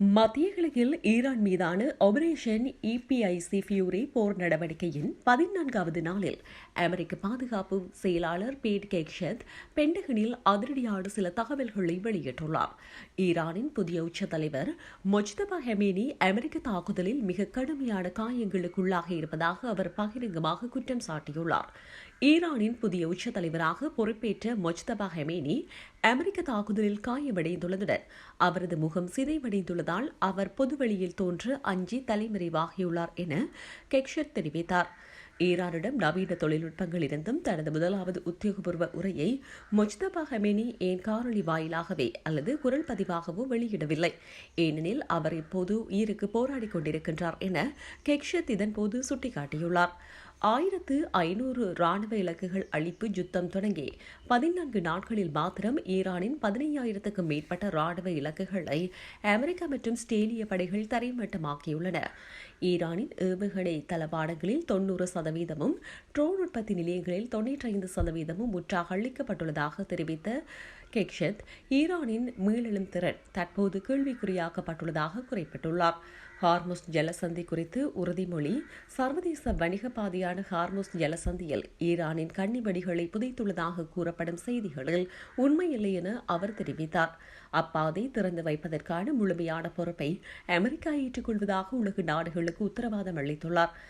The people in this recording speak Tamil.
மத்திய கிழக்கில் ஈரான் மீதான ஆபரேஷன் இபிஐசி ஃபியூரி போர் நடவடிக்கையின் 14வது நாளில் அமெரிக்க பாதுகாப்பு செயலாளர் பேட் ஹெக்ஸெத் பென்டகனில் அதிரடியான சில தகவல்களை வெளியிட்டுள்ளார். ஈரானின் புதிய உச்ச தலைவர் மொஜ்தபா ஹெமேனி அமெரிக்க தாக்குதலில் மிக கடுமையான காயங்களுக்குள்ளாக இருப்பதாக அவர் பகிரங்கமாக குற்றம் சாட்டியுள்ளார். ஈரானின் புதிய உச்ச தலைவராக பொறுப்பேற்ற மொஜ்தபா ஹெமேனி அமெரிக்க தாக்குதலில் காயமடைந்துள்ளதுடன் அவரது முகம் சிதைவடைந்துள்ளதால் அவர் பொதுவெளியில் தோன்ற அஞ்சி தலைமறைவாகியுள்ளார் என ஹெக்ஸெத் தெரிவித்தார். ஈரானிடம் நவீன தொழில்நுட்பங்கள் இருந்தும் தனது முதலாவது உத்தியோகபூர்வ உரையை மொஜ்தபா ஹெமேனி ஏன் காணொலி வாயிலாகவே அல்லது குரல் பதிவாகவோ வெளியிடவில்லை, ஏனெனில் அவர் இப்போது உயிருக்கு போராடிக் கொண்டிருக்கின்றார் என ஹெக்ஸெத் இதன்போது சுட்டிக்காட்டியுள்ளார். 1500 ராணுவ இலக்குகள் அழிப்பு யுத்தம் தொடங்கி 14 நாட்களில் மாத்திரம் ஈரானின் 15,000க்கும் மேற்பட்ட ராணுவ இலக்குகளை அமெரிக்கா மற்றும் ஸ்டேலிய படைகள் தரைமட்டமாக்கியுள்ளன. ஈரானின் ஏவுகணை தளவாடங்களில் 90%, ட்ரோன் உற்பத்தி நிலையங்களில் 95% முற்றாக அளிக்கப்பட்டுள்ளதாக தெரிவித்த ஹெக்ஸெத், ஈரானின் மீளெழும் திறன் தற்போது கேள்விக்குறியாக்கப்பட்டுள்ளதாக குறிப்பிட்டுள்ளார். ஹார்முஸ் ஜலசந்தி குறித்து உறுதிமொழி. சர்வதேச வணிக பாதையான ஹார்முஸ் ஜலசந்தியில் ஈரானின் கன்னிவெடிகளை புதைத்துள்ளதாக கூறப்படும் செய்திகளில் உண்மையில்லை என அவர் தெரிவித்தார். அப்பாதை திறந்து வைப்பதற்கான முழுமையான பொறுப்பை அமெரிக்கா ஏற்றுக்கொள்வதாக உலக நாடுகளுக்கு உத்தரவாதம் அளித்துள்ளார்.